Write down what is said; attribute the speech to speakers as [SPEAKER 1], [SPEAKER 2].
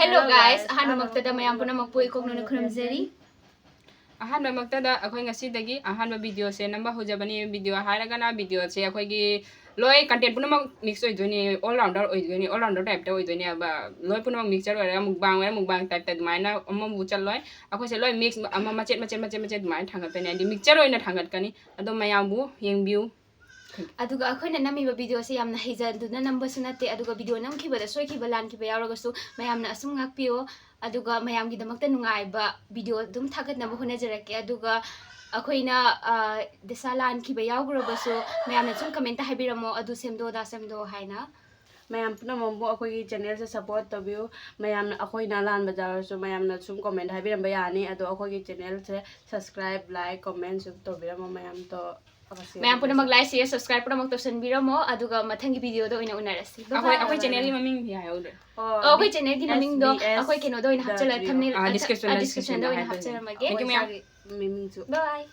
[SPEAKER 1] Hello guys, ahan magtada mayam puna magpui kong nuna khurumjari.
[SPEAKER 2] Ahan magtada akhoi ngasi dagi ahan video se namba hojabani video haragana video se akhoi gi loi content puna mag mix oi doni all rounder type ta oi doni aba loi puna mag mixer ora mukbang type ta maina amma bu chal loi akhoi se loi mix amma macet mai thangat tani andi mixer oi na thangat kani ado mayam bu yengbiu
[SPEAKER 1] aduga akhoi na nami video se yamna hijal duna number sunate aduga video nam khibada soi khibalan khiba yarogasu mayamna asum ngakpio aduga mayam gi damakta nungai ba video dum thagat na bu hunajarake aduga akhoi na desalan khiba yawgrobasu mayamna sum comment ta habiramo adu semdo da semdo haina
[SPEAKER 3] mayam puna mambo akhoi channel se support tabiu mayam akhoi na lan bajar so mayam na sum comment habiram bayani ado akhoi channel se subscribe like comment sub tobiramo mayam to
[SPEAKER 1] mayam puna mag like share subscribe puna mag tosan biramo aduga mathangi video do ina unarasi
[SPEAKER 2] akhoi channel gi maming bi hayode
[SPEAKER 1] akhoi channel gi maming do akhoi keno do ina hapchala thumbnail
[SPEAKER 2] description
[SPEAKER 1] do ina hapchala mage
[SPEAKER 3] miming
[SPEAKER 1] bye